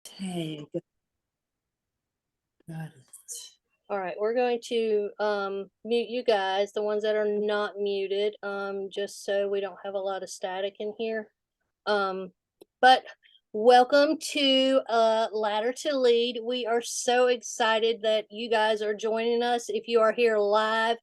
Hey, got it. All right, we're going to mute you guys, the ones that are not muted, just so we don't have a lot of static in here. But welcome to Ladder to Lead. We are so excited that you guys are joining us. If you are here live,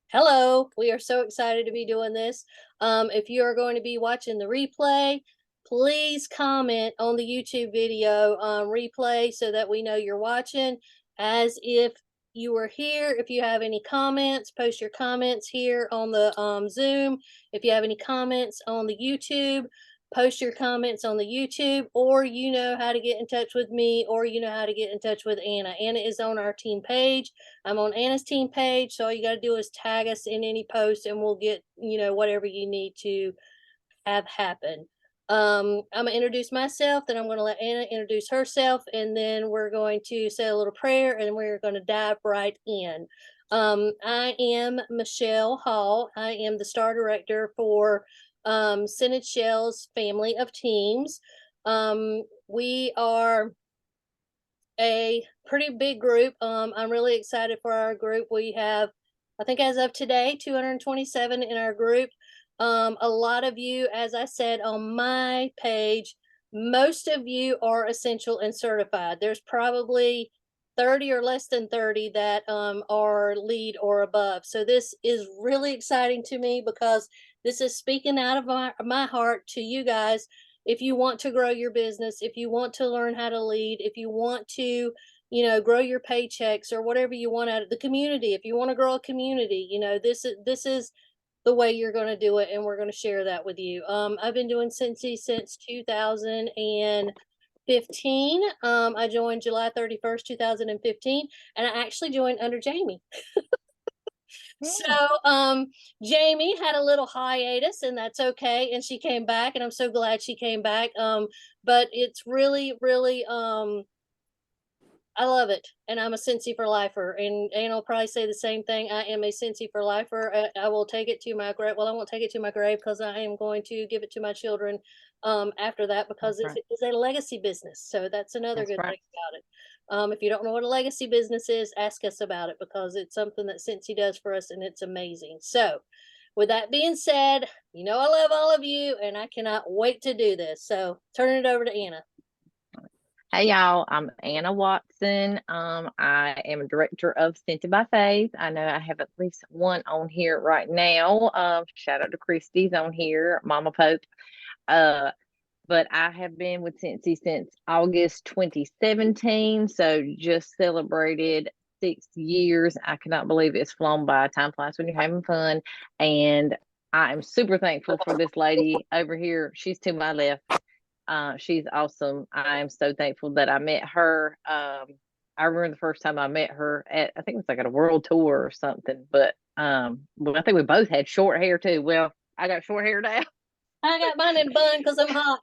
hello. We are so excited to be doing this. If you are going to be watching the replay, please comment on the YouTube video replay so that we know you're watching as if you were here. If you have any comments, post your comments here on the Zoom. If you have any comments on the YouTube, post your comments on the YouTube, or you know how to get in touch with me, or you know how to get in touch with Anna. Anna is on our team page. I'm on Anna's team page. So all you got to do is tag us in any post and we'll get, whatever you need to have happen. I'm gonna introduce myself, then I'm gonna let Anna introduce herself, and then we're going to say a little prayer and we're gonna dive right in. I am Michele Hall. I am the star director for Synod Cheles Family of Teams. We are a pretty big group. I'm really excited for our group. We have, I think as of today, 227 in our group. A lot of you, as I said on my page, most of you are essential and certified. There's probably 30 or less than 30 that are lead or above. So this is really exciting to me because this is speaking out of my heart to you guys. If you want to grow your business, if you want to learn how to lead, if you want to, grow your paychecks or whatever you want out of the community, if you want to grow a community, this is the way you're going to do it, and we're going to share that with you. I've been doing Cincy since 2015. I joined July 31st, 2015, and I actually joined under Jamie. So, Jamie had a little hiatus, and that's okay. And she came back, and I'm so glad she came back. But it's really, really, I love it, and I'm a Cincy for lifer, and I'll probably say the same thing. I am a Cincy for lifer. I will take it to my grave. Well, I won't take it to my grave because I am going to give it to my children after that because That's right. it's a legacy business. So that's another That's good right. thing about it. If you don't know what a legacy business is, ask us about it because it's something that Cincy does for us, and it's amazing. So, with that being said, I love all of you, and I cannot wait to do this. So, turn it over to Anna. Hey y'all, I'm Anna Watson. I am a director of Scented by Faith. I know I have at least one on here right now. Shout out to Christy's on here, Mama Pope. But I have been with Scentsy since August 2017, so just celebrated 6 years. I cannot believe it's flown by. Time flies when you're having fun, and I am super thankful for this lady over here. She's to my left. She's awesome. I am so thankful that I met her. I remember the first time I met her at, I think it was like at a world tour or something, but well, I think we both had short hair too. Well, I got short hair now. I got mine in a bun because I'm hot.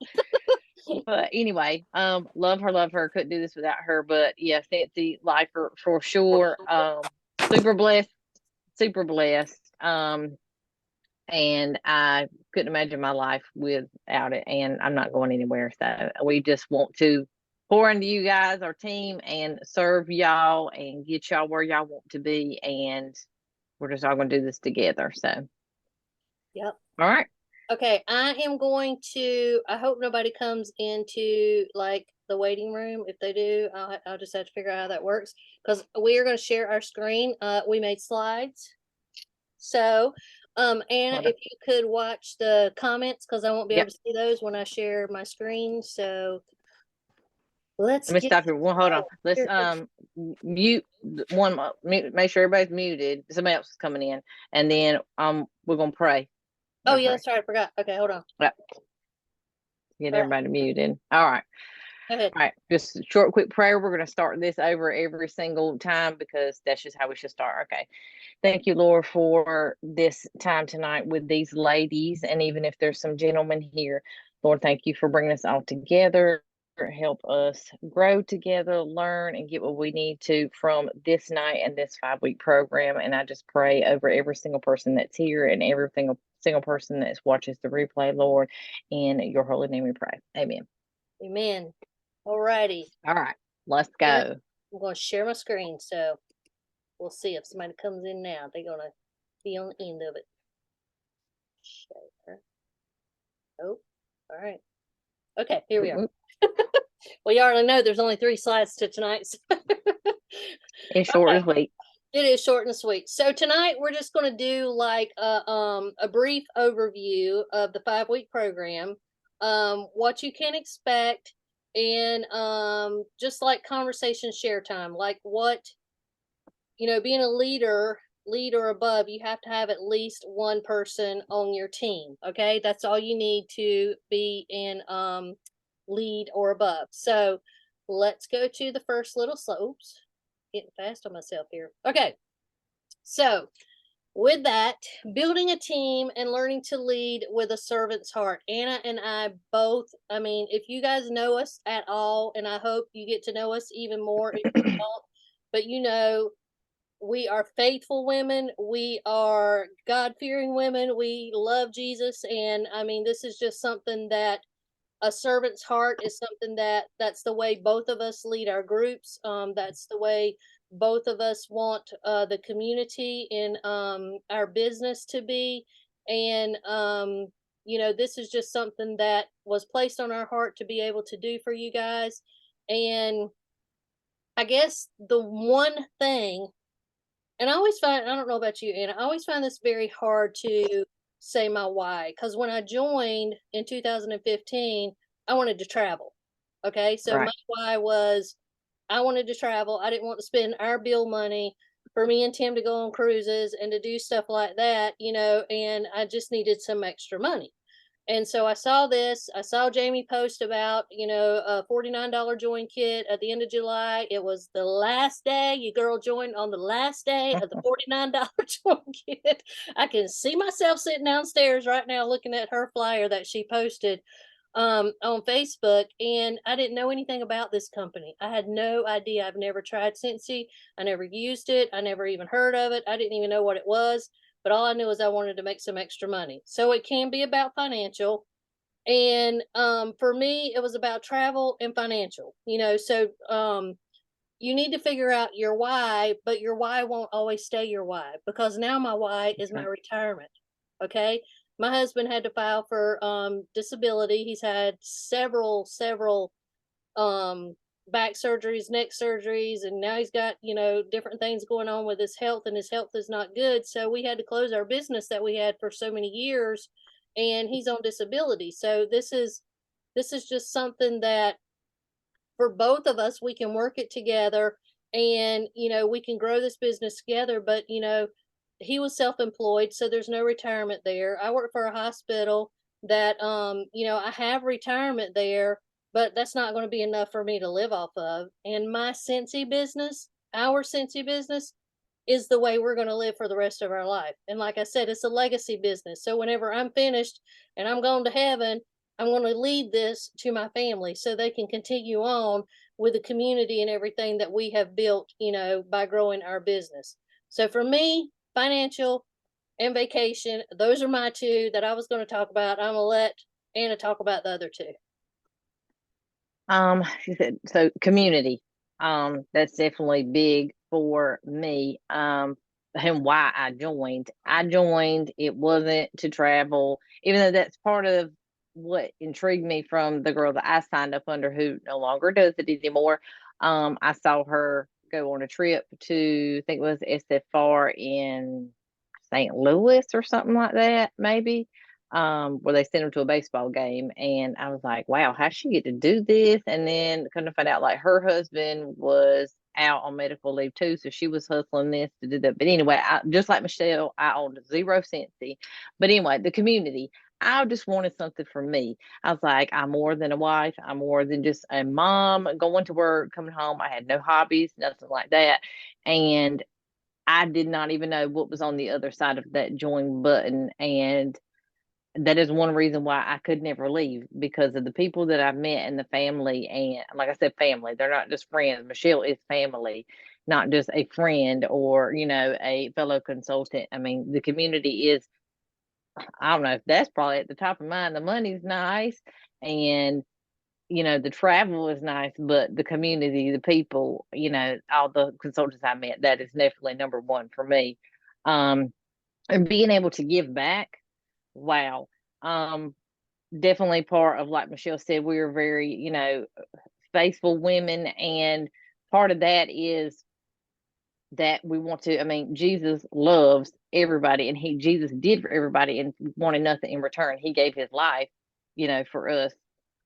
But anyway, love her. Couldn't do this without her. But yeah, fancy life for sure. Super blessed, super blessed. And I couldn't imagine my life without it. And I'm not going anywhere. So we just want to pour into you guys, our team, and serve y'all and get y'all where y'all want to be. And we're just all going to do this together. So, Yep. all right. Okay, I am going to. I hope nobody comes into like the waiting room. If they do, I'll just have to figure out how that works because we are going to share our screen. We made slides, so Anna, Hold on. if you could watch the comments because I won't be able Yep. to see those when I share my screen. So let's Let me get stop here. Well, hold on. Let's here. mute mute, make sure everybody's muted. Somebody else is coming in. And then we're gonna pray. Oh We're gonna yeah, pray. that's right. I forgot. Okay, hold on. Yep. Get All right, everybody muted. All right. go ahead. All right, just a short, quick prayer. We're going to start this over every single time because that's just how we should start. Okay. Thank you, Lord, for this time tonight with these ladies. And even if there's some gentlemen here, Lord, thank you for bringing us all together. Help us grow together, learn, and get what we need to from this night and this 5-week program. And I just pray over every single person that's here and every single person that watches the replay, Lord. In your holy name we pray. Amen. Amen. Alrighty. All right, let's And go. I'm going to share my screen, so we'll see if somebody comes in now. They're going to be on the end of it. Share. Oh, all right. Okay, here we are. Well, you already know there's only 3 slides to tonight. So It's short and sweet. it is short and sweet. So tonight we're just going to do like a brief overview of the 5-week program, what you can expect, and just like conversation share time, like what being a lead or above, you have to have at least one person on your team. Okay, that's all you need to be in lead or above. So let's go to the first little slopes. Getting fast on myself here. Okay, so with that, building a team and learning to lead with a servant's heart. Anna and I both, I mean, if you guys know us at all, and I hope you get to know us even more if you don't, but we are faithful women. We are God fearing women. We love Jesus. And I mean, this is just something that a servant's heart is something that's the way both of us lead our groups. That's the way both of us want the community in our business to be. And, this is just something that was placed on our heart to be able to do for you guys. And I guess the one thing, and I always find, I don't know about you, Anna, I always find this very hard to say my why. Because when I joined in 2015, I wanted to travel. Okay. So my Right. why was I wanted to travel. I didn't want to spend our bill money for me and Tim to go on cruises and to do stuff like that, and I just needed some extra money. And so I saw this. I saw Jamie post about, a $49 join kit at the end of July. It was the last day. Your girl joined on the last day of the $49 join kit. I can see myself sitting downstairs right now looking at her flyer that she posted on Facebook. And I didn't know anything about this company. I had no idea. I've never tried Scentsy. I never used it. I never even heard of it. I didn't even know what it was, but all I knew is I wanted to make some extra money. So it can be about financial. And for me, it was about travel and financial, So you need to figure out your why, but your why won't always stay your why, because now my why is my Right. retirement. Okay. My husband had to file for disability. He's had several um back surgeries, neck surgeries, and now he's got, different things going on with his health, and his health is not good. So we had to close our business that we had for so many years, and he's on disability. So this is just something that for both of us, we can work it together, and we can grow this business together. But he was self-employed, so there's no retirement there. I work for a hospital that I have retirement there, but that's not going to be enough for me to live off of. And my Scentsy business, our Scentsy business, is the way we're going to live for the rest of our life. And like I said, it's a legacy business. So whenever I'm finished and I'm going to heaven, I'm going to lead this to my family so they can continue on with the community and everything that we have built, by growing our business. So for me, financial and vacation, those are my two that I was going to talk about. I'm going to let Anna talk about the other two. She said, so community. That's definitely big for me. And why I joined. It wasn't to travel, even though that's part of what intrigued me from the girl that I signed up under who no longer does it anymore. I saw her go on a trip to, I think it was SFR in St. Louis or something like that, maybe, where they sent him to a baseball game. And I was like, wow, how'd she get to do this? And then kind of find out like her husband was out on medical leave too. So she was hustling this to do that. But anyway, just like Michelle, I owned zero Scentsy. But anyway, the community, I just wanted something for me. I was like, I'm more than a wife. I'm more than just a mom going to work, coming home. I had no hobbies, nothing like that. And I did not even know what was on the other side of that join button. And that is one reason why I could never leave, because of the people that I've met and the family. And like I said, family, they're not just friends. Michelle is family, not just a friend or, a fellow consultant. I mean, the community is, I don't know if that's probably at the top of mind. The money's nice. And the travel is nice, but the community, the people, all the consultants I met, that is definitely number one for me. And being able to give back, wow. Definitely part of, like Michele said, we are very, faithful women. And part of that is that we want to, I mean, Jesus loves everybody, and Jesus did for everybody and wanted nothing in return. He gave his life, for us,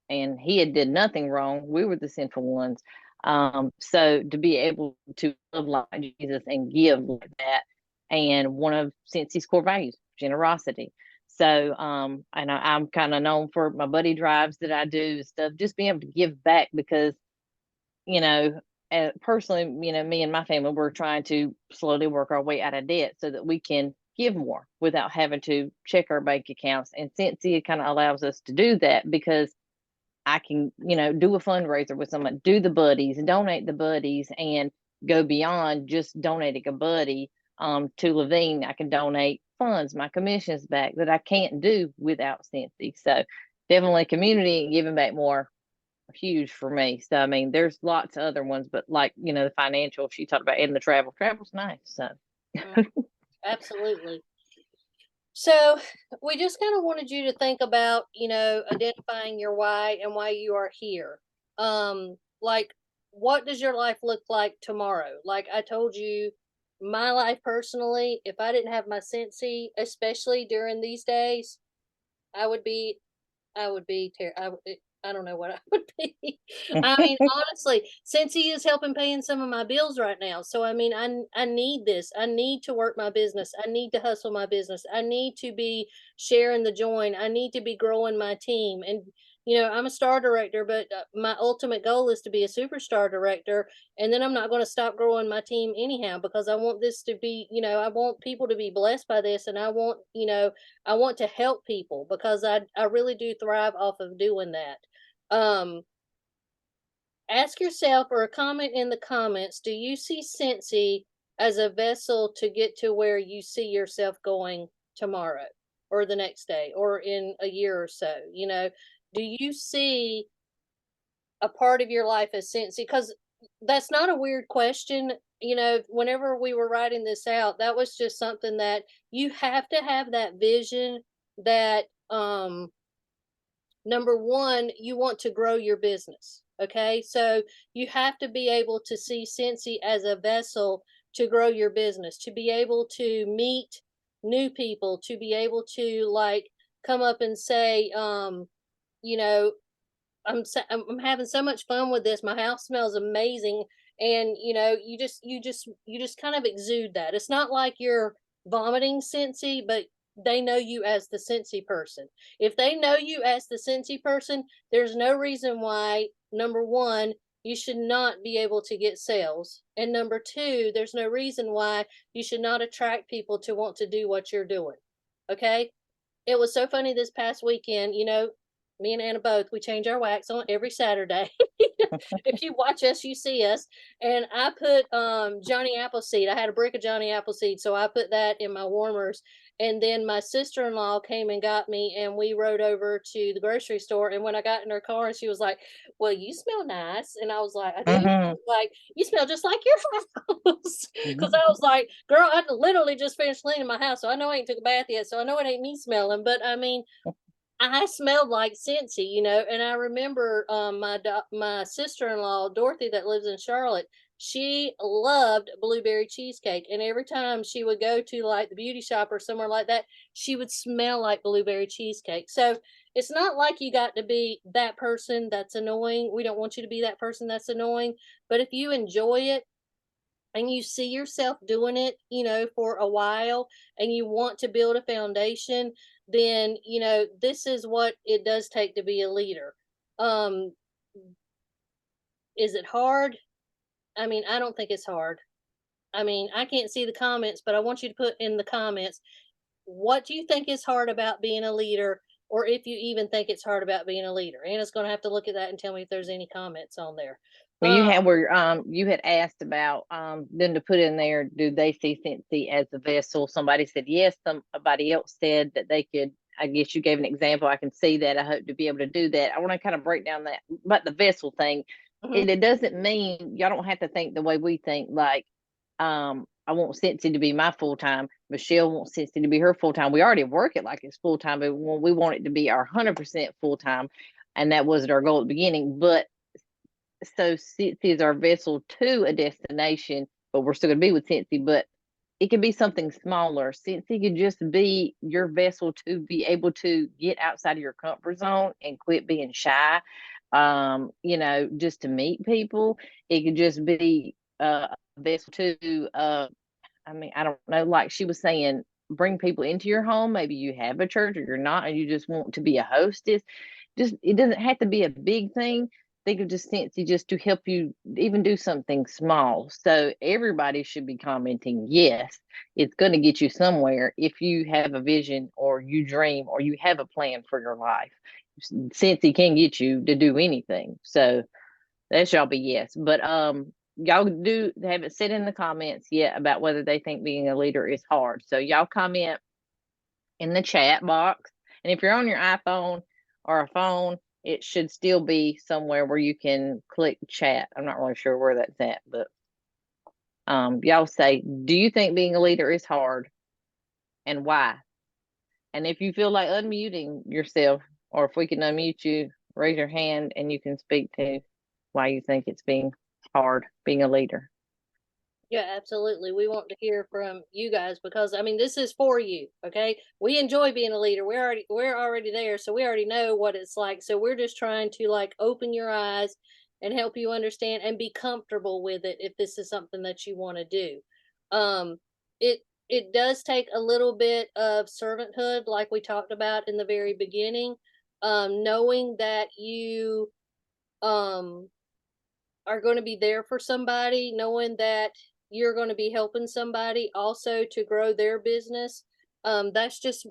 and he had did nothing wrong. We were the sinful ones. So to be able to love like Jesus and give like that, and one of Cincy's core values, generosity. So, and I'm kind of known for my buddy drives that I do stuff, just being able to give back because, you know, personally, me and my family, we're trying to slowly work our way out of debt so that we can give more without having to check our bank accounts. And Cincy, it kind of allows us to do that because I can, do a fundraiser with someone, do the buddies, donate the buddies, and go beyond just donating a buddy to Levine. I can donate funds, my commissions back that I can't do without Cincy. So definitely community and giving back more, huge for me. So I mean, there's lots of other ones, but like, the financial she talked about, and the travel's nice. So Absolutely. So we just kind of wanted you to think about, identifying your why and why you are here. Like, what does your life look like tomorrow? Like I told you, my life personally, if I didn't have my Scentsy, especially during these days, I would be I don't know what I would be. I mean, honestly, since he is helping paying some of my bills right now. So I mean, I need this. I need to work my business. I need to hustle my business. I need to be sharing the join. I need to be growing my team. And I'm a star director, but my ultimate goal is to be a superstar director. And then I'm not going to stop growing my team anyhow because I want this to be, I want people to be blessed by this, and I want to help people because I really do thrive off of doing that. Um, Ask yourself or comment in the comments, do you see Scentsy as a vessel to get to where you see yourself going tomorrow or the next day or in a year or so? Do you see a part of your life as Scentsy? Because that's not a weird question. Whenever we were writing this out, that was just something that you have to have that vision that number one, you want to grow your business. Okay. So you have to be able to see Scentsy as a vessel to grow your business, to be able to meet new people, to be able to like come up and say, you know, I'm having so much fun with this. My house smells amazing. And you just kind of exude that. It's not like you're vomiting Scentsy, but they know you as the Scentsy person. If they know you as the Scentsy person, there's no reason why, number one, you should not be able to get sales. And number two, there's no reason why you should not attract people to want to do what you're doing. Okay. It was so funny this past weekend, me and Anna both, we change our wax on every Saturday. If you watch us, you see us. And I put Johnny Appleseed. I had a brick of Johnny Appleseed, so I put that in my warmers. And then my sister-in-law came and got me, and we rode over to the grocery store. And when I got in her car, and she was like, "Well, you smell nice." And I was like, "I do." mm-hmm. Like, "You smell just like your house." Because I was like, "Girl, I literally just finished cleaning my house, so I know I ain't took a bath yet, so I know it ain't me smelling." But I mean, I smelled like Scentsy, and I remember my sister-in-law Dorothy that lives in Charlotte. She loved blueberry cheesecake, and every time she would go to like the beauty shop or somewhere like that, she would smell like blueberry cheesecake. So it's not like you got to be that person that's annoying. We don't want you to be that person that's annoying, but if you enjoy it and you see yourself doing it, for a while, and you want to build a foundation, then, this is what it does take to be a leader. Um, is it hard? I mean, I don't think it's hard. I mean, I can't see the comments, but I want you to put in the comments, what do you think is hard about being a leader? Or if you even think it's hard about being a leader. Anna's going to have to look at that and tell me if there's any comments on there. Well, you had asked about them to put in there, do they see Scentsy as a vessel? Somebody said yes, somebody else said that they could I guess you gave an example. I can see that. I hope to be able to do that. I want to kind of break down that, but the vessel thing, it doesn't mean y'all don't have to think the way we think. Like, I want Cincy to be my full time. Michelle wants Cincy to be her full time. We already work it like it's full time, but we want it to be our 100% full time, and that wasn't our goal at the beginning. But so Cincy is our vessel to a destination, but we're still going to be with Cincy. But it could be something smaller. Cincy could just be your vessel to be able to get outside of your comfort zone and quit being shy. Just to meet people. It could just be a vessel to I don't know, like she was saying, bring people into your home. Maybe you have a church or you're not, and you just want to be a hostess. Just it doesn't have to be a big thing. Think of just Cincy just to help you even do something small. So everybody should be commenting, yes, it's going to get you somewhere if you have a vision or you dream or you have a plan for your life. Cincy can get you to do anything. So that shall be yes. But y'all do haven't said in the comments yet about whether they think being a leader is hard. So y'all comment in the chat box. And if you're on your iPhone or a phone, it should still be somewhere where you can click chat. I'm not really sure where that's at, but y'all say, do you think being a leader is hard and why? And if you feel like unmuting yourself, or if we can unmute you, raise your hand and you can speak to why you think it's being hard being a leader. Yeah, absolutely. We want to hear from you guys because I mean this is for you, okay? We enjoy being a leader. We're already there, so we already know what it's like. So we're just trying to like open your eyes and help you understand and be comfortable with it if this is something that you want to do. Um it does take a little bit of servanthood like we talked about in the very beginning. Knowing that you um are going to be there for somebody, knowing that you're going to be helping somebody also to grow their business. That's just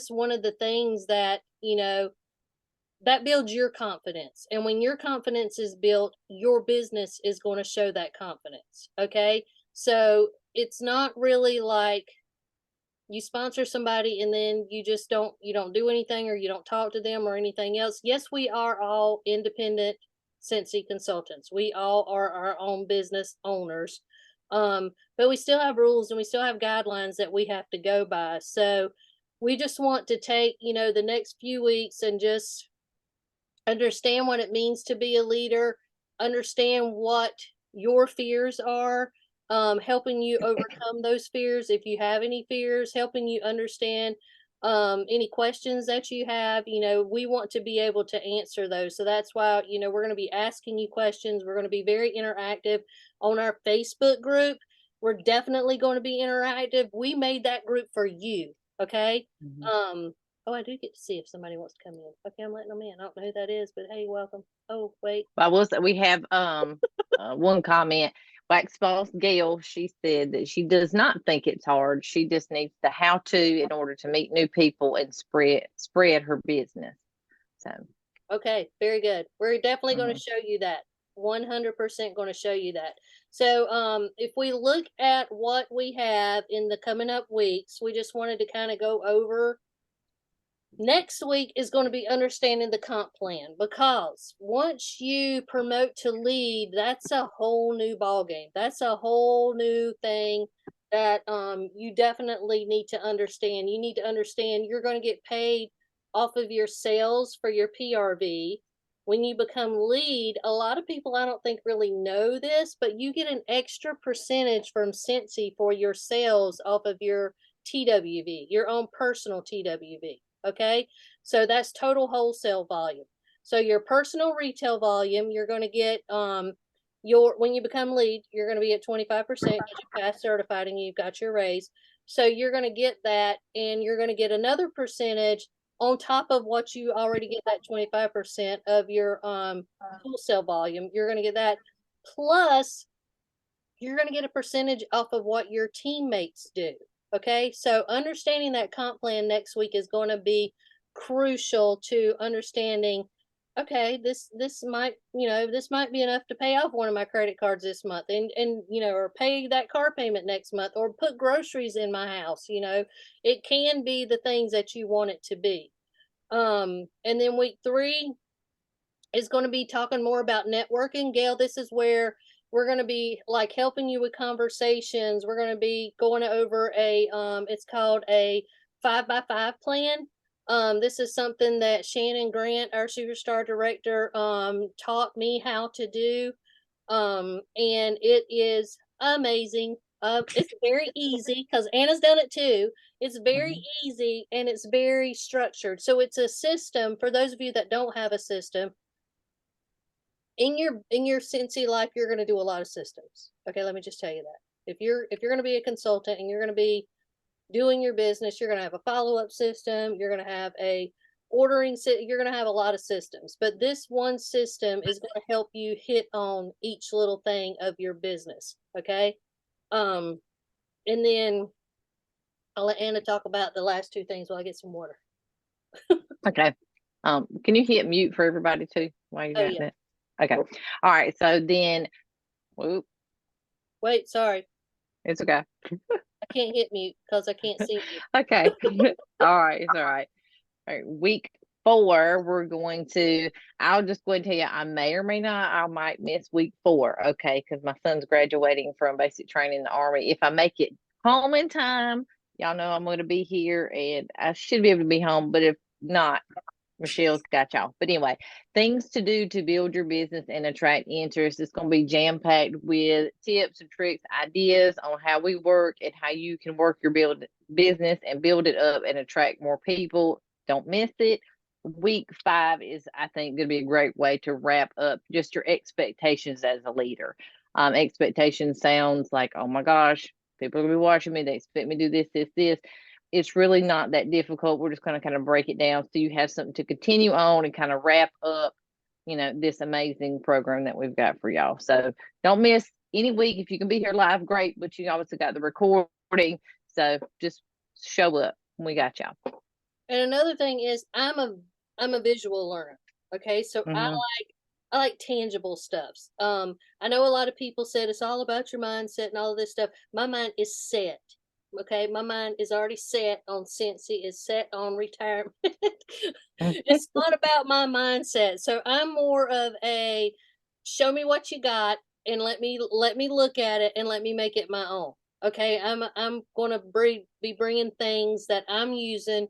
one of the things that, that builds your confidence. And when your confidence is built, your business is going to show that confidence. Okay? So it's not really like you sponsor somebody and then you don't do anything or you don't talk to them or anything else. Yes, we are all independent Cincy consultants. We all are our own business owners. But we still have rules and we still have guidelines that we have to go by. So we just want to take, the next few weeks and just understand what it means to be a leader, understand what your fears are, helping you overcome those fears if you have any fears, helping you understand any questions that you have. We want to be able to answer those. So that's why, we're going to be asking you questions. We're going to be very interactive on our Facebook group. We're definitely going to be interactive. We made that group for you. Okay. Oh, I do get to see if somebody wants to come in. Okay, I'm letting them in. I don't know who that is, but hey, welcome. Oh, wait. I will say we have one comment. Wax Boss Gail, she said that she does not think it's hard. She just needs the how to in order to meet new people and spread her business. So okay, very good. We're definitely going to show you that. 100% going to show you that. So if we look at what we have in the coming up weeks, we just wanted to kind of go over. Next week is going to be understanding the comp plan, because once you promote to lead, that's a whole new ball game. That's a whole new thing that you definitely need to understand. You need to understand you're going to get paid off of your sales for your PRV. When you become lead, a lot of people I don't think really know this, but you get an extra percentage from Cincy for your sales off of your TWV, your own personal TWV. Okay, so that's total wholesale volume. So your personal retail volume, you're going to get when you become lead, you're going to be at 25% because you passed certified and you've got your raise. So you're going to get that, and you're going to get another percentage on top of what you already get, that 25% of your wholesale volume. You're going to get that, plus you're going to get a percentage off of what your teammates do. Okay, so understanding that comp plan next week is going to be crucial to understanding okay, this might, this might be enough to pay off one of my credit cards this month, and or pay that car payment next month, or put groceries in my house. It can be the things that you want it to be. And then week 3 is going to be talking more about networking. Gail, this is where we're going to be like helping you with conversations. We're going to be going over it's called a 5x5 plan. This is something that Shannon Grant, our superstar director, taught me how to do. And it is amazing. It's very easy because Anna's done it too. It's very easy and it's very structured. So it's a system for those of you that don't have a system in your Cincy life. You're going to do a lot of systems. Okay, let me just tell you that. If you're going to be a consultant and you're going to be doing your business, you're going to have a follow-up system, you're going to have a ordering, you're going to have a lot of systems, but this one system is going to help you hit on each little thing of your business. Okay. And then I'll let Anna talk about the last 2 things while I get some water. Okay. Can you hit mute for everybody too while you got that? Okay. All right. So then, whoop. Wait, sorry. It's okay. I can't hit mute because I can't see you. Okay. All right. It's all right. All right. Week 4, we're going to, I'll just go ahead and tell you, I may or may not, I might miss week 4. Okay. Because my son's graduating from basic training in the Army. If I make it home in time, y'all know I'm going to be here and I should be able to be home. But if not, Michelle's got y'all. But anyway, things to do to build your business and attract interest. It's going to be jam-packed with tips and tricks, ideas on how we work and how you can work your business and build it up and attract more people. Don't miss it. Week 5 is, I think, going to be a great way to wrap up just your expectations as a leader. Expectation sounds like, oh my gosh, people are going to be watching me. They expect me to do this, this, this. It's really not that difficult. We're just going to kind of break it down so you have something to continue on and kind of wrap up, this amazing program that we've got for y'all. So don't miss any week. If you can be here live, great, but you obviously got the recording. So just show up. We got y'all. And another thing is I'm a visual learner. Okay. So I like tangible stuffs. I know a lot of people said it's all about your mindset and all of this stuff. My mind is set. Okay, my mind is already set on Cincy, is set on retirement. It's not about my mindset. So I'm more of a show me what you got and let me look at it and let me make it my own. Okay, I'm going to be bringing things that I'm using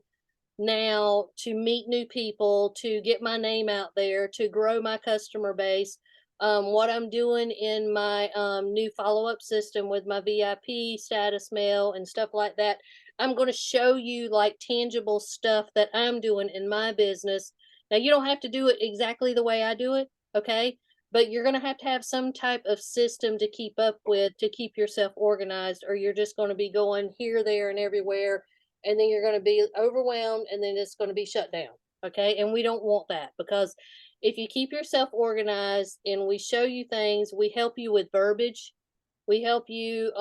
now to meet new people, to get my name out there, to grow my customer base. What I'm doing in my new follow-up system with my VIP status mail and stuff like that, I'm going to show you like tangible stuff that I'm doing in my business. Now, you don't have to do it exactly the way I do it, okay? But you're going to have some type of system to keep up with, to keep yourself organized, or you're just going to be going here, there, and everywhere, and then you're going to be overwhelmed, and then it's going to be shut down. Okay. And we don't want that, because if you keep yourself organized and we show you things, we help you with verbiage. We help you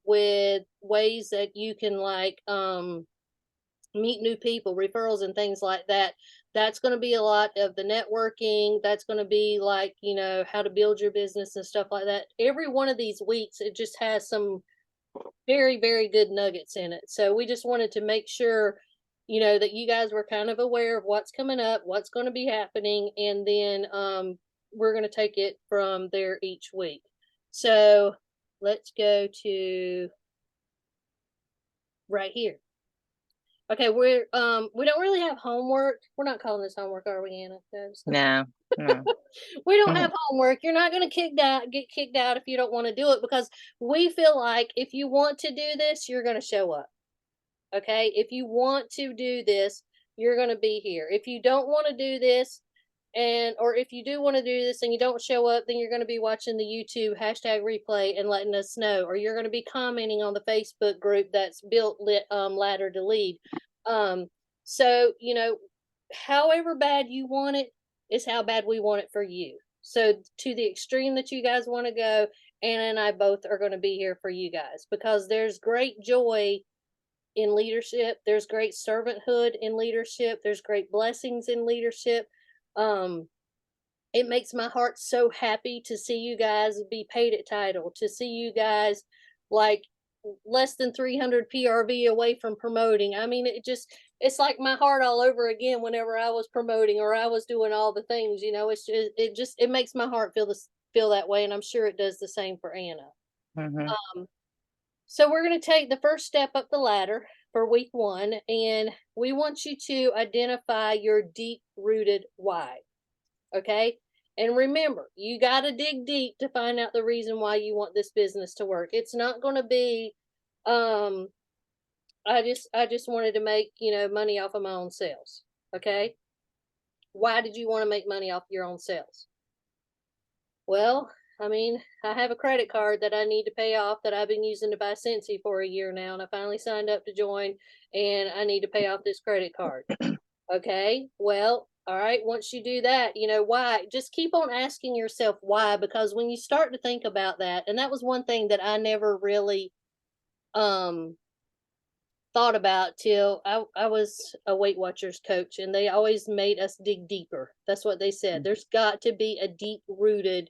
with ways that you can meet new people, referrals and things like that. That's going to be a lot of the networking. That's going to be how to build your business and stuff like that. Every one of these weeks, it just has some very, very good nuggets in it. So we just wanted to make sure, that you guys were kind of aware of what's coming up, what's going to be happening, and then we're going to take it from there each week. So let's go to right here. Okay, we don't really have homework. We're not calling this homework, are we, Anna? No. We don't have homework. You're not going to get kicked out if you don't want to do it, because we feel like if you want to do this, you're going to show up. Okay? If you want to do this, you're going to be here. If you don't want to do this, or if you do want to do this and you don't show up, then you're going to be watching the YouTube #replay and letting us know, or you're going to be commenting on the Facebook group that's built Ladder to Lead. So, however bad you want it is how bad we want it for you. So to the extreme that you guys want to go, Anna and I both are going to be here for you guys, because there's great joy in leadership. There's great servanthood in leadership. There's great blessings in leadership. it makes my heart so happy to see you guys be paid at title, to see you guys like less than 300 PRV away from promoting. I mean, it's like my heart all over again whenever I was promoting or I was doing all the things, it makes my heart feel that way. And I'm sure it does the same for Anna. Mm-hmm. So we're going to take the first step up the ladder for week 1, and we want you to identify your deep rooted why. Okay. And remember, you got to dig deep to find out the reason why you want this business to work. It's not going to be, I just wanted to make, money off of my own sales. Okay. Why did you want to make money off your own sales? Well, I mean, I have a credit card that I need to pay off that I've been using to buy Scentsy for a year now, and I finally signed up to join, and I need to pay off this credit card. Okay, well, all right, once you do that, why? Just keep on asking yourself why, because when you start to think about that, and that was one thing that I never really thought about till I was a Weight Watchers coach, and they always made us dig deeper. That's what they said. There's got to be a deep rooted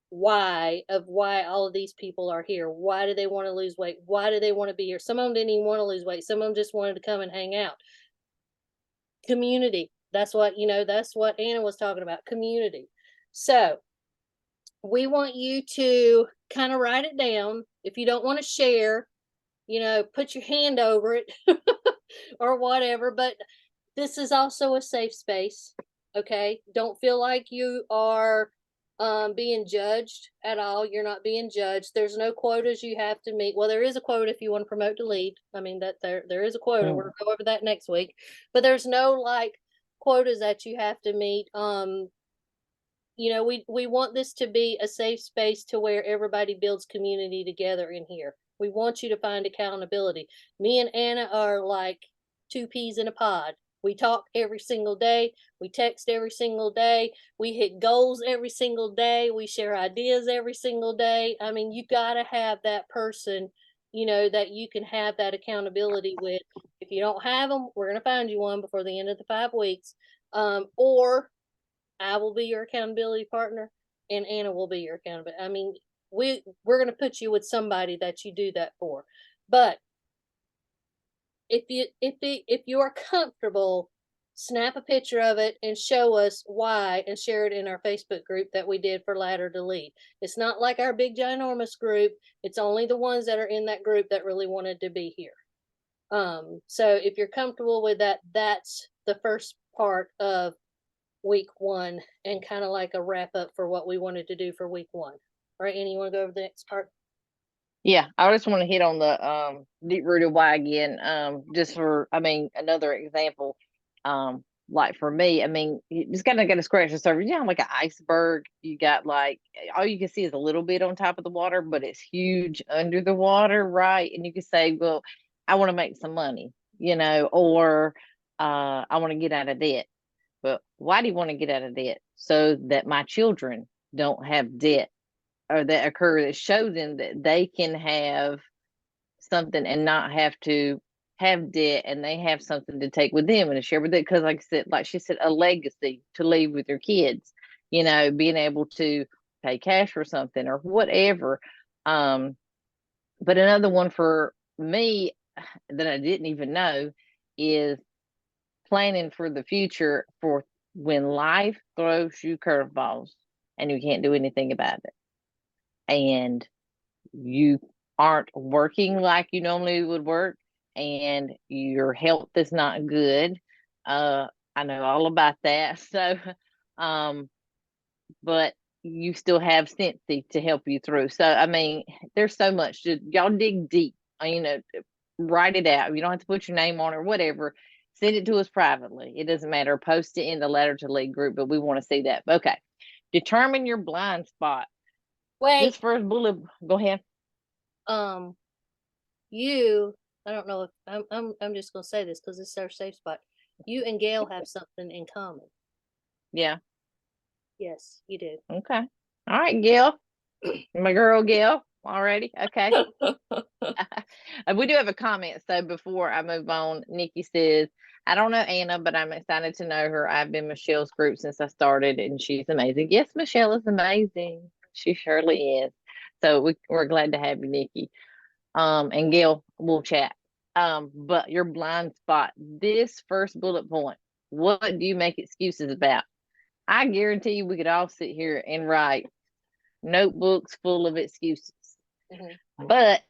why of why all of these people are here. Why do they want to lose weight? Why do they want to be here? Some of them didn't even want to lose weight. Some of them just wanted to come and hang out. Community. That's what Anna was talking about. Community. So we want you to kind of write it down. If you don't want to share, put your hand over it or whatever. But this is also a safe space. Okay. Don't feel like you are being judged at all. You're not being judged. There's no quotas you have to meet. Well, there is a quota if you want to promote to lead. I mean, that there is a quota. We're gonna go over that next week. But there's no like quotas that you have to meet. We want this to be a safe space to where everybody builds community together in here. We want you to find accountability. Me and Anna are like two peas in a pod. We talk every single day. We text every single day. We hit goals every single day. We share ideas every single day. I mean, you got to have that person, that you can have that accountability with. If you don't have them, we're going to find you one before the end of the 5 weeks. Or I will be your accountability partner and Anna will be your accountability. I mean, we're going to put you with somebody that you do that for. But if you are comfortable, snap a picture of it and show us why and share it in our Facebook group that we did for Ladder to Lead. It's not like our big ginormous group. It's only the ones that are in that group that really wanted to be here. So if you're comfortable with that, that's the first part of week 1 and kind of like a wrap up for what we wanted to do for week 1. All right, Annie, you want to go over the next part? Yeah, I just want to hit on the deep rooted why again. Just for another example. Like for me, you just kind of got to scratch the surface. Like an iceberg. You got like all you can see is a little bit on top of the water, but it's huge under the water, right? And you can say, well, I want to make some money, or I want to get out of debt. But why do you want to get out of debt? So that my children don't have debt or that occur that show them that they can have something and not have to have debt, and they have something to take with them and to share with it. Because like she said, a legacy to leave with their kids, being able to pay cash for something or whatever. But another one for me that I didn't even know is planning for the future for when life throws you curveballs and you can't do anything about it. And you aren't working like you normally would work and your health is not good. I know all about that. So, but you still have Scentsy to help you through. So, there's so much. Y'all dig deep, write it out. You don't have to put your name on it or whatever. Send it to us privately. It doesn't matter. Post it in the Letter to Lead group, but we want to see that. Okay. Determine your blind spot. Wait. This first bullet, go ahead. I don't know if I'm just gonna say this because this is our safe spot. You and Gail have something in common. Yeah. Yes, you do. Okay. All right, Gail. My girl, Gail. already? Okay. We do have a comment. So before I move on, Nikki says, I don't know Anna, but I'm excited to know her. I've been Michelle's group since I started, and she's amazing. Yes, Michelle is amazing. She surely is. So we're glad to have you, Nikki. And Gail, we'll chat. But your blind spot, this first bullet point, what do you make excuses about? I guarantee you we could all sit here and write notebooks full of excuses. But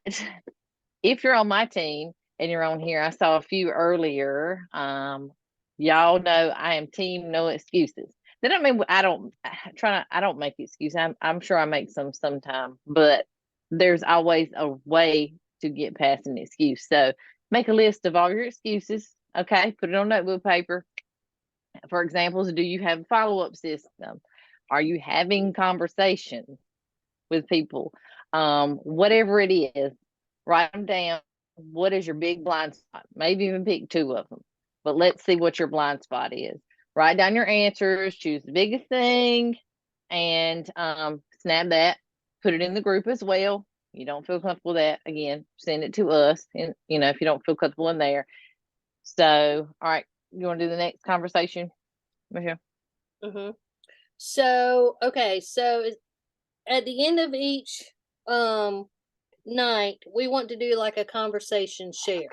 if you're on my team and you're on here, I saw a few earlier. Y'all know I am team no excuses. That don't mean I don't make excuses. I'm sure I make some sometime, but there's always a way to get past an excuse. So make a list of all your excuses. Okay, put it on notebook paper. For examples, do you have a follow-up system? Are you having conversations with people? Whatever it is, write them down. What is your big blind spot? Maybe even pick two of them, but let's see what your blind spot is. Write down your answers, choose the biggest thing, and snap that. Put it in the group as well. You don't feel comfortable with that, again, send it to us. And if you don't feel comfortable in there. So, all right, you want to do the next conversation, Michelle? So, okay, so at the end of each night, we want to do like a conversation share.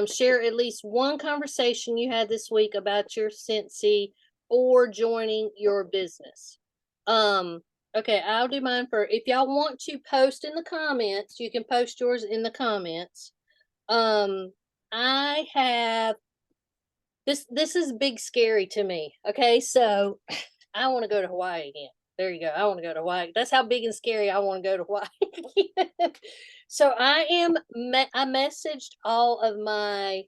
Share at least one conversation you had this week about your Scentsy or joining your business. Okay, I'll do mine first. If y'all want to post in the comments, you can post yours in the comments. I have this is big scary to me. Okay, so I want to go to Hawaii again. There you go. I want to go to Hawaii. That's how big and scary I want to go to Hawaii. So I messaged all of my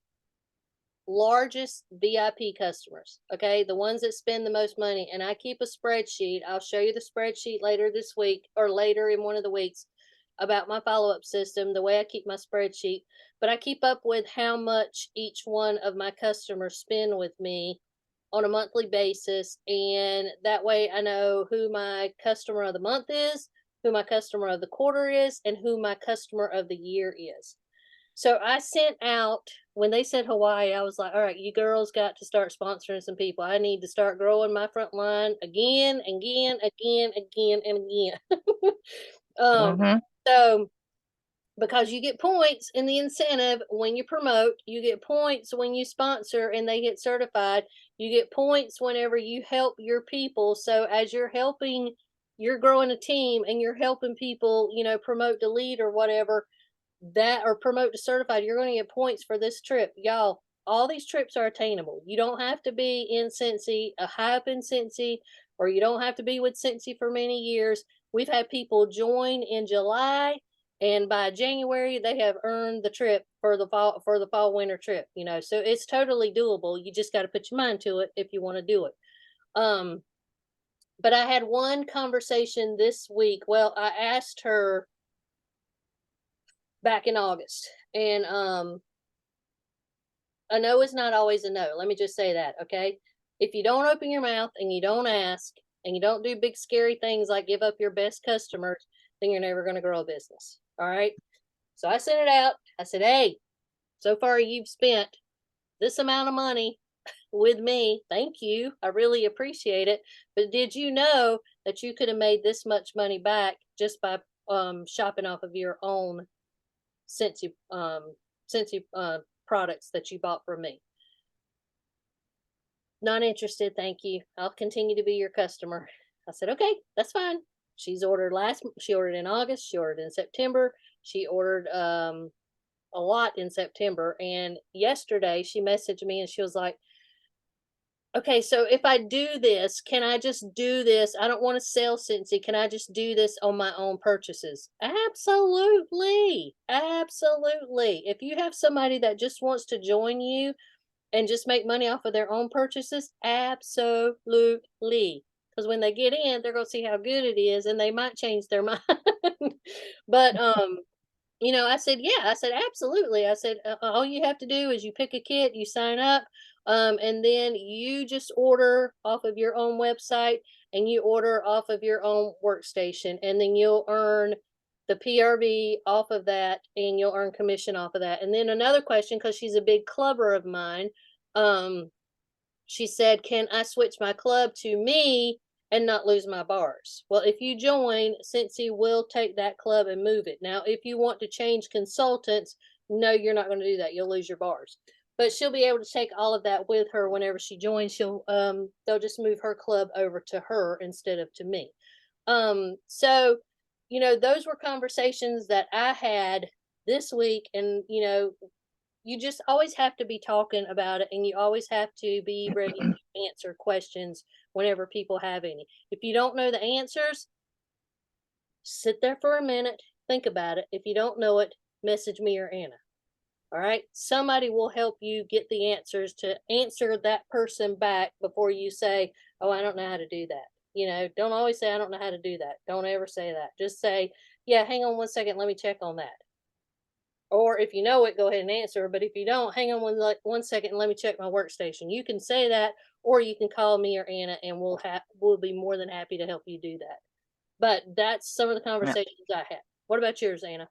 largest VIP customers. Okay, the ones that spend the most money, and I keep a spreadsheet. I'll show you the spreadsheet later this week or later in one of the weeks about my follow-up system, the way I keep my spreadsheet. But I keep up with how much each one of my customers spend with me on a monthly basis, and that way I know who my customer of the month is, who my customer of the quarter is, and who my customer of the year is. So I sent out, when they said Hawaii, I was like, all right, you girls got to start sponsoring some people. I need to start growing my front line again, again, again, again, and again. So because you get points in the incentive when you promote, you get points when you sponsor and they get certified, you get points whenever you help your people. So as you're helping, you're growing a team and you're helping people, promote to lead or whatever, that or promote to certified, you're going to get points for this trip. Y'all, all these trips are attainable. You don't have to be in Scentsy, a hype in Scentsy, or you don't have to be with Scentsy for many years. We've had people join in July, and by January they have earned the trip for the fall winter trip. So it's totally doable. You just got to put your mind to it if you want to do it. But I had one conversation this week. Well, I asked her back in August, and a no is not always a no. Let me just say that, okay? If you don't open your mouth and you don't ask and you don't do big scary things like give up your best customers, then you're never going to grow a business. All right. So I sent it out. I said, hey, so far you've spent this amount of money with me. Thank you. I really appreciate it. But did you know that you could have made this much money back just by shopping off of your own Scentsy products that you bought from me? Not interested, thank you. I'll continue to be your customer. I said, okay, that's fine. She ordered in August, she ordered in September, she ordered a lot in September. And yesterday she messaged me and she was like, okay, so if I do this, can I just do this? I don't want to sell Scentsy. Can I just do this on my own purchases? Absolutely. Absolutely. If you have somebody that just wants to join you and just make money off of their own purchases, absolutely. Because when they get in, they're going to see how good it is and they might change their mind. But I said, yeah, I said, absolutely. I said, all you have to do is you pick a kit, you sign up, and then you just order off of your own website and you order off of your own workstation, and then you'll earn the PRV off of that, and you'll earn commission off of that. And then another question, because she's a big clubber of mine, she said, can I switch my club to me and not lose my bars? Well, if you join, Cincy will take that club and move it. Now, if you want to change consultants, no, you're not going to do that. You'll lose your bars. But she'll be able to take all of that with her whenever she joins. They'll just move her club over to her instead of to me. So, those were conversations that I had this week, and you just always have to be talking about it, and you always have to be ready to answer questions whenever people have any. If you don't know the answers, sit there for a minute, think about it. If you don't know it, message me or Anna. All right, somebody will help you get the answers to answer that person back before you say, oh, I don't know how to do that. Don't always say, I don't know how to do that. Don't ever say that. Just say, yeah, hang on 1 second, let me check on that. Or if you know it, go ahead and answer. But if you don't, hang on 1 second and let me check my workstation. You can say that, or you can call me or Anna, and we'll be more than happy to help you do that. But that's some of the conversations I had. What about yours, Anna?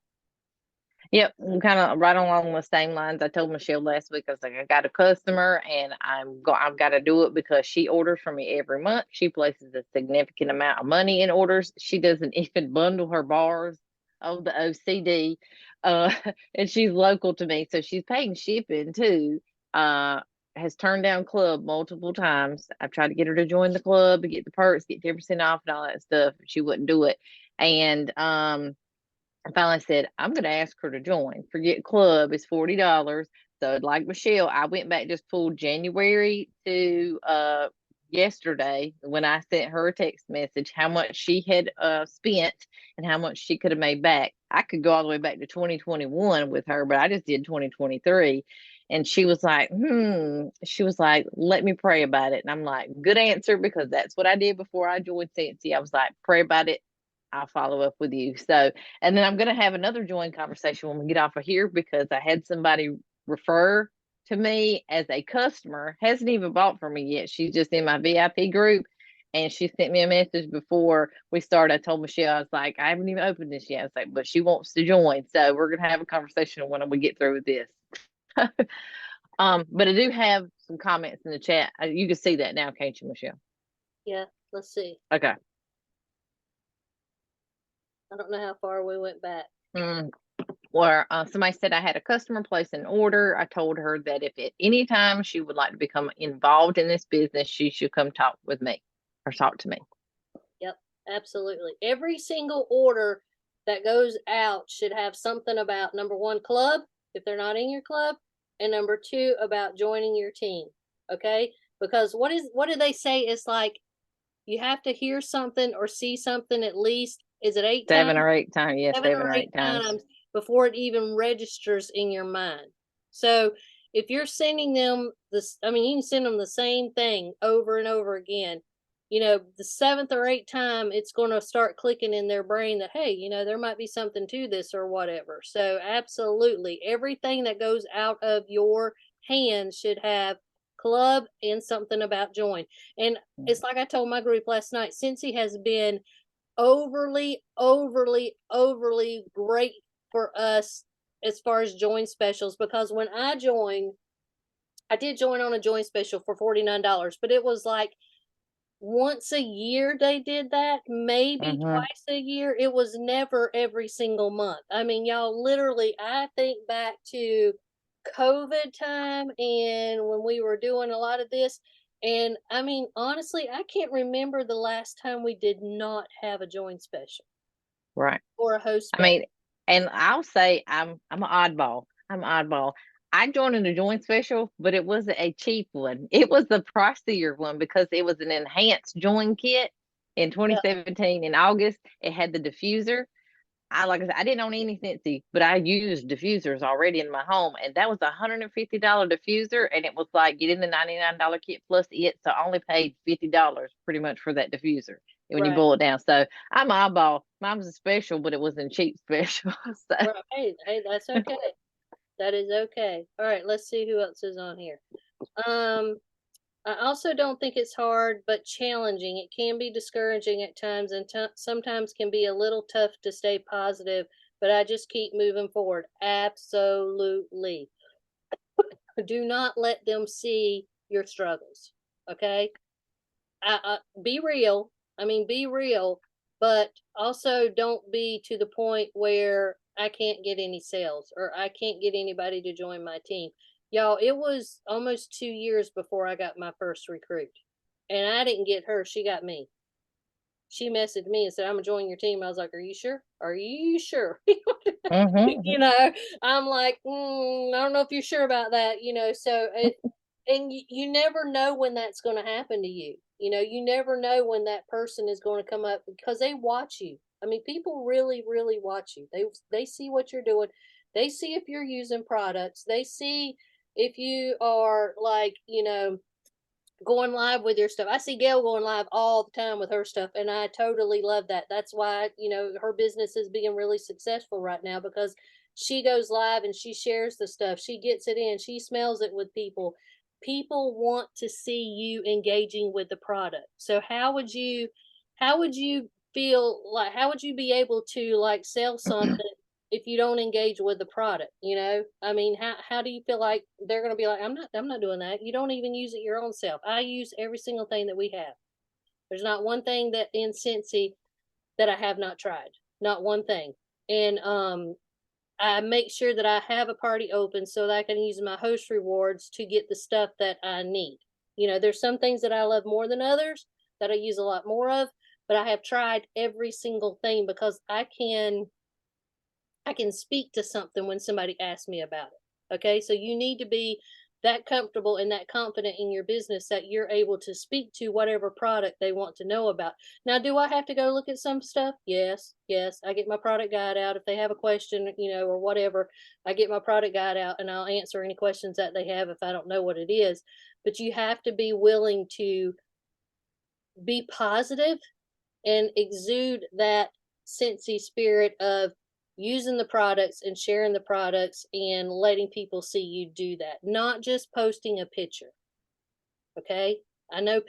Yep, kind of right along the same lines. I told Michelle last week, I was like, I got a customer and I've got to do it because she orders from me every month. She places a significant amount of money in orders. She doesn't even bundle her bars of the OCD. Uh, and she's local to me, so she's paying shipping too. Has turned down club multiple times. I've tried to get her to join the club to get the perks, get 10% off and all that stuff. She wouldn't do it. And I finally said, I'm going to ask her to join. Forget club is $40. So like Michelle, I went back, just pulled January to yesterday when I sent her a text message, how much she had spent and how much she could have made back. I could go all the way back to 2021 with her, but I just did 2023. And she was like, she was like, let me pray about it. And I'm like, good answer, because that's what I did before I joined Cincy. I was like, pray about it. I'll follow up with you. So, and then I'm going to have another joint conversation when we get off of here, because I had somebody refer to me as a customer, hasn't even bought from me yet. She's just in my VIP group. And she sent me a message before we started. I told Michelle, I was like, I haven't even opened this yet. I was like, but she wants to join. So we're going to have a conversation when we get through with this. But I do have some comments in the chat. You can see that now, can't you, Michelle? Yeah, let's see. Okay. I don't know how far we went back. Or somebody said I had a customer place an order. I told her that if at any time she would like to become involved in this business, she should come talk with me or talk to me. Yep, absolutely. Every single order that goes out should have something about, number one, club, if they're not in your club, and number two, about joining your team. Okay? Because what do they say? It's like you have to hear something or see something at least, is it 7 or 8 times? Yes, 7 or 8 times before it even registers in your mind. So if you're sending them this, you can send them the same thing over and over again. The 7th or 8th time, it's going to start clicking in their brain that, hey, there might be something to this or whatever. So absolutely, everything that goes out of your hands should have club and something about join. And it's like I told my group last night, Cincy has been overly great for us as far as join specials, because when I joined, I did join on a join special for $49, but it was like once a year they did that, maybe twice a year. It was never every single month. Y'all, literally, I think back to COVID time and when we were doing a lot of this. And honestly, I can't remember the last time we did not have a join special. Right. Or a host special. And I'll say I'm an oddball. I joined in a joint special, but it wasn't a cheap one. It was the pricier one because it was an enhanced join kit in 2017 in August. It had the diffuser. Like I said, I didn't own any Scentsy, but I used diffusers already in my home, and that was $150 diffuser, and it was like getting the $99 kit plus it, so I only paid $50 pretty much for that diffuser when you boil it down. So I'm eyeball. Mine was a special, but it wasn't cheap special. So. Right. Hey, that's okay. That is okay. All right, let's see who else is on here. I also don't think it's hard, but challenging. It can be discouraging at times and sometimes can be a little tough to stay positive, but I just keep moving forward. Absolutely. Do not let them see your struggles. Okay. Be real. I mean, be real, but also don't be to the point where I can't get any sales or I can't get anybody to join my team. Y'all, it was almost 2 years before I got my first recruit. And I didn't get her, she got me. She messaged me and said, I'm gonna join your team. I was like, are you sure? Are you sure? Mm-hmm. I'm like, I don't know if you're sure about that, so and you never know when that's going to happen to you. You never know when that person is going to come up because they watch you. I mean, people really, really watch you. They see what you're doing. They see if you're using products. They see if you are like, going live with your stuff. I see Gail going live all the time with her stuff, and I totally love that. That's why, her business is being really successful right now because she goes live and she shares the stuff. She gets it in, she smells it with people. People want to see you engaging with the product. So how would you feel like how would you be able to like sell something if you don't engage with the product? I mean, how do you feel like they're going to be like, I'm not doing that. You don't even use it your own self. I use every single thing that we have. There's not one thing that in Cincy that I have not tried, not one thing. And I make sure that I have a party open so that I can use my host rewards to get the stuff that I need. There's some things that I love more than others that I use a lot more of, but I have tried every single thing because I can speak to something when somebody asks me about it. Okay. So you need to be that comfortable and that confident in your business that you're able to speak to whatever product they want to know about. Now, do I have to go look at some stuff? Yes. Yes. I get my product guide out. If they have a question, or whatever, I get my product guide out and I'll answer any questions that they have if I don't know what it is. But you have to be willing to be positive and exude that Scentsy spirit of using the products and sharing the products and letting people see you do that, not just posting a picture. Okay. I know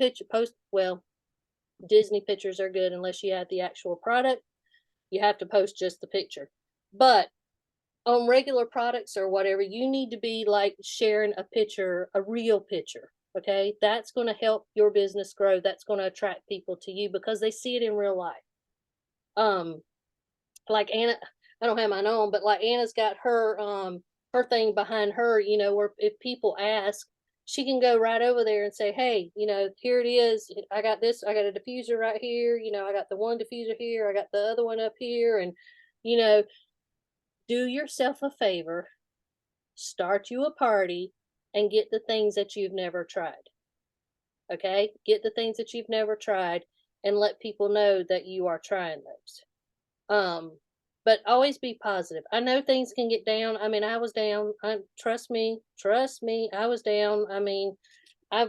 well, Disney pictures are good unless you have the actual product. You have to post just the picture. But on regular products or whatever, you need to be like sharing a picture, a real picture. Okay. That's going to help your business grow. That's going to attract people to you because they see it in real life. Um, like Anna, I don't have mine on, but like Anna's got her thing behind her, where if people ask, she can go right over there and say, hey, here it is. I got this, I got a diffuser right here, I got the one diffuser here, I got the other one up here, and you know, do yourself a favor, start you a party and get the things that you've never tried. Okay? Get the things that you've never tried and let people know that you are trying those. But always be positive. I know things can get down. I mean, I was down. Trust me, I was down. I mean, I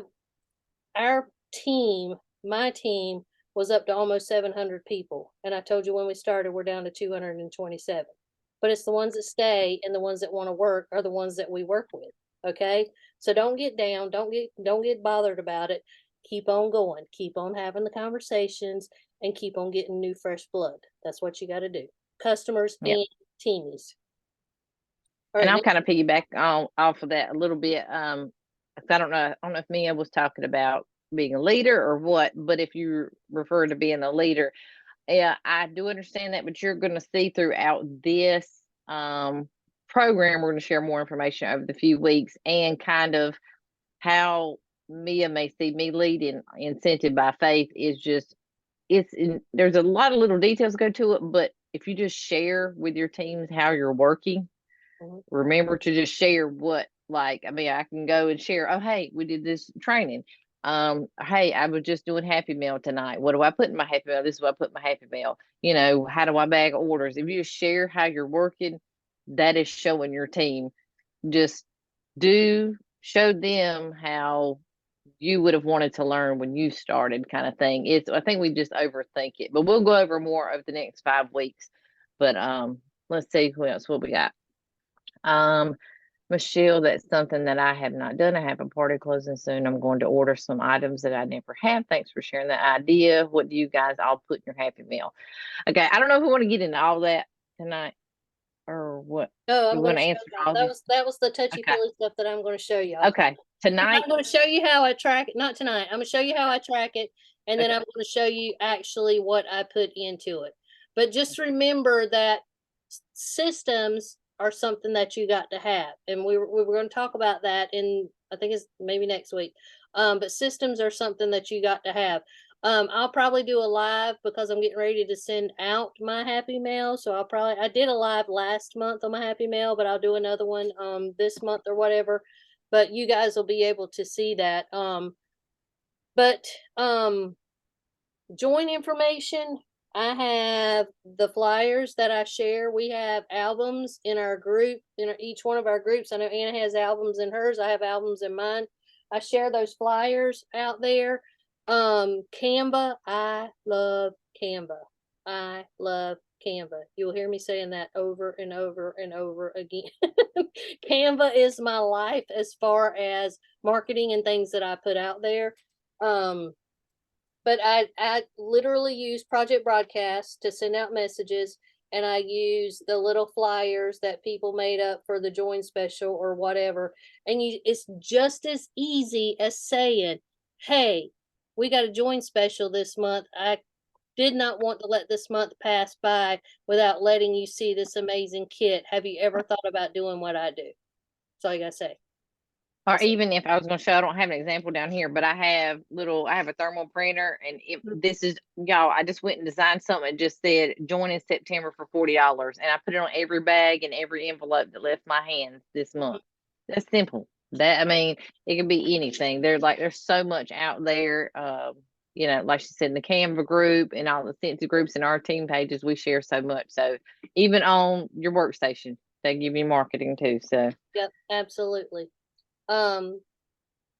our team, my team was up to almost 700 people, and I told you when we started, we're down to 227. But it's the ones that stay and the ones that want to work are the ones that we work with. Okay, so don't get down. Don't get bothered about it. Keep on going. Keep on having the conversations and keep on getting new fresh blood. That's what you got to do. Customers Yeah. and teamies. All And right, I'll next. kind of piggyback on off of that a little bit. 'Cause I don't know if Mia was talking about being a leader or what, but if you refer to being a leader, yeah, I do understand that, but you're going to see throughout this program, we're going to share more information over the few weeks and kind of how Mia may see me leading incented by faith is just there's a lot of little details go to it, but if you just share with your teams how you're working, Mhm. remember to just share what, like, I mean, I can go and share, oh, hey, we did this training. Hey, I was just doing Happy Meal tonight. What do I put in my Happy Meal? This is what I put in my Happy Meal. How do I bag orders? If you just share how you're working, that is showing your team. Just show them how you would have wanted to learn when you started, kind of thing. I think we just overthink it, but we'll go over more over the next 5 weeks. But let's see who else what we got. Michelle, that's something that I have not done. I have a party closing soon. I'm going to order some items that I never have. Thanks for sharing that idea. What do you guys all put in your Happy Meal? Okay, I don't know if we want to get into all that tonight or what. No, We're I'm going going to to show answer that. all these. That was the touchy Okay, feely stuff that I'm going to show y'all. okay. Tonight, I'm going to show you how I track it. Not tonight. I'm going to show you how I track it, and then okay. I'm going to show you actually what I put into it. But just remember that systems are something that you got to have, and we were going to talk about that in, I think it's maybe next week. But systems are something that you got to have. I'll probably do a live because I'm getting ready to send out my Happy Mail. So I did a live last month on my Happy Mail, but I'll do another one this month or whatever. But you guys will be able to see that. But join information. I have the flyers that I share. We have albums in our group, each one of our groups. I know Anna has albums in hers. I have albums in mine. I share those flyers out there. Canva, I love Canva. I love Canva. You'll hear me saying that over and over and over again. Canva is my life as far as marketing and things that I put out there. But I literally use Project Broadcast to send out messages, and I use the little flyers that people made up for the join special or whatever. And it's just as easy as saying, "Hey, we got a join special this month. I did not want to let this month pass by without letting you see this amazing kit. Have you ever thought about doing what I do?" That's all you gotta say. Or That's even if I was going to show, I don't have an example down here, but I have a thermal printer, and if it. this is y'all, I just went and designed something that just said join in September for $40, and I put it on every bag and every envelope that left my hands this month. That's simple. That I mean, it can be anything. There's so much out there. Like she said, in the Canva group and all the Scentsy groups and our team pages, we share so much. So even on your workstation, they give you marketing too. So Yep, absolutely. Um,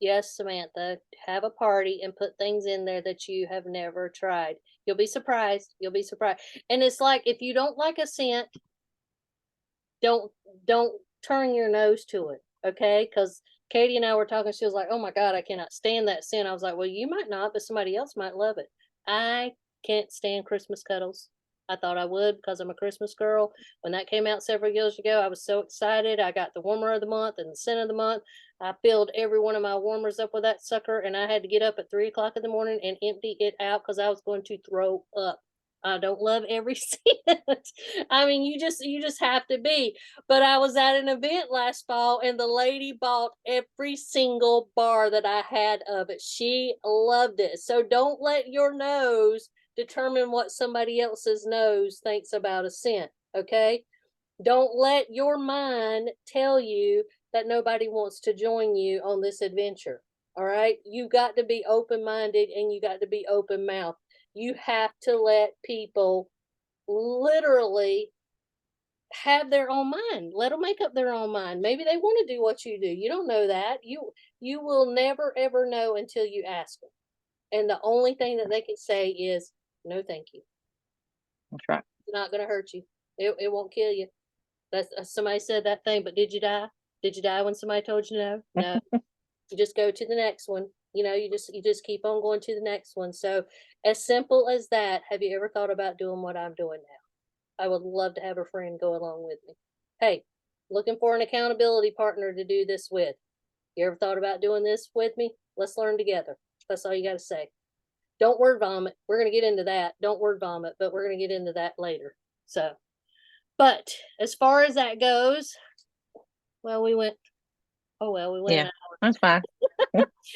yes, Samantha, have a party and put things in there that you have never tried. You'll be surprised. You'll be surprised. And it's like if you don't like a scent, don't don't turn your nose to it, okay? Because Katie and I were talking. She was like, "Oh my God, I cannot stand that scent." I was like, "Well, you might not, but somebody else might love it." I can't stand Christmas cuddles. I thought I would because I'm a Christmas girl. When that came out several years ago, I was so excited. I got the warmer of the month and the scent of the month. I filled every one of my warmers up with that sucker, and I had to get up at 3 o'clock in the morning and empty it out because I was going to throw up. I don't love every scent. I mean, you just have to be. But I was at an event last fall and the lady bought every single bar that I had of it. She loved it. So don't let your nose determine what somebody else's nose thinks about a scent. Okay. Don't let your mind tell you that nobody wants to join you on this adventure. All right. You got to be open minded and you got to be open mouthed. You have to let people literally have their own mind. Let them make up their own mind. Maybe they want to do what you do. You don't know that. You will never ever know until you ask them. And the only thing that they can say is no, thank you. that's right. It's not going to hurt you. It won't kill you. That's somebody said that thing, but did you die? Did you die when somebody told you no? No. You just go to the next one. You just keep on going to the next one. So as simple as that, have you ever thought about doing what I'm doing now? I would love to have a friend go along with me. Hey, looking for an accountability partner to do this with. You ever thought about doing this with me? Let's learn together. That's all you got to say. Don't word vomit. We're going to get into that. Don't word vomit, but we're going to get into that later. So, but as far as that goes, well, we went an Yeah, hour. that's fine.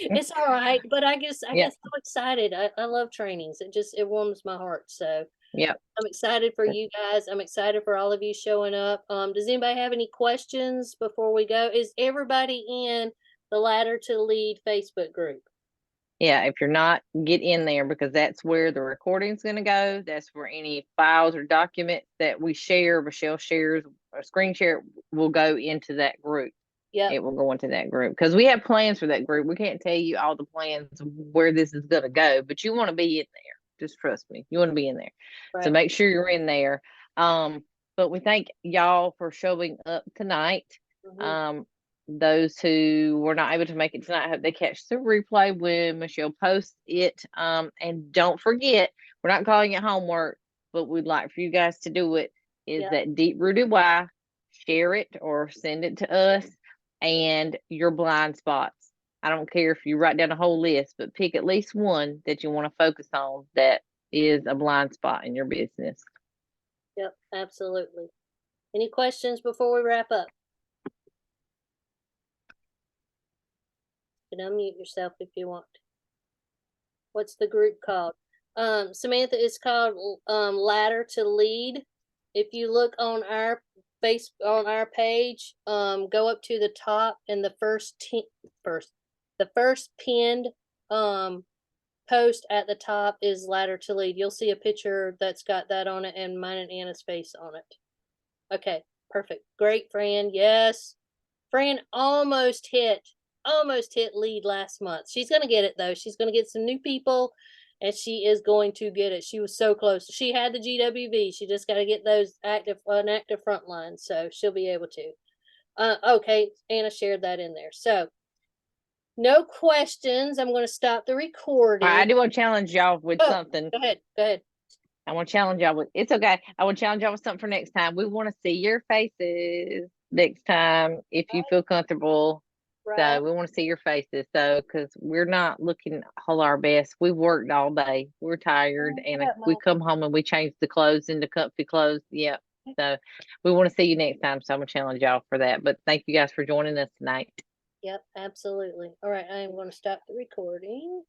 It's all right, but I Yep, get so excited. I love trainings. It warms my heart. So yep. I'm excited for you guys. I'm excited for all of you showing up. Does anybody have any questions before we go? Is everybody in the Ladder to Lead Facebook group? Yeah, if you're not, get in there because that's where the recording's going to go. That's where any files or documents that we share, Michelle shares, or screen share will go into that group. Yep. It will go into that group because we have plans for that group. We can't tell you all the plans where this is going to go, but you want to be in there. Just trust me. You want to be in there. So Right. make sure you're in there. But we thank y'all for showing up tonight. Mhm. those who were not able to make it tonight, I hope they catch the replay when Michelle posts it. And don't forget, we're not calling it homework, but we'd like for you guys to do it. Is Yep. that deep rooted why? Share it or send it to us, and your blind spots. I don't care if you write down a whole list, but pick at least one that you want to focus on that is a blind spot in your business. Yep, absolutely. Any questions before we wrap up? You can unmute yourself if you want. What's the group called? Samantha, it's called Ladder to Lead. If you look on our page, go up to the top, and the first pinned post at the top is Ladder to Lead. You'll see a picture that's got that on it and mine and Anna's face on it. Okay, perfect. Great, Fran. Yes. Fran almost hit lead last month. She's going to get it though. She's going to get some new people and she is going to get it. She was so close. She had the GWV. She just got to get those active front line. So she'll be able to. Okay. Anna shared that in there. So no questions. I'm going to stop the recording. I do want to challenge y'all with something. Go ahead. I want to challenge y'all with, it's okay. I want to challenge y'all with something for next time. We want to see your faces next time if you feel comfortable. Right. So we want to see your faces. So, because we're not looking all our best. We worked all day. We're tired, and we come home and we change the clothes into comfy clothes. Yep. So we want to see you next time. So I'm gonna challenge y'all for that. But thank you guys for joining us tonight. Yep, absolutely. All right, I am going to stop the recording.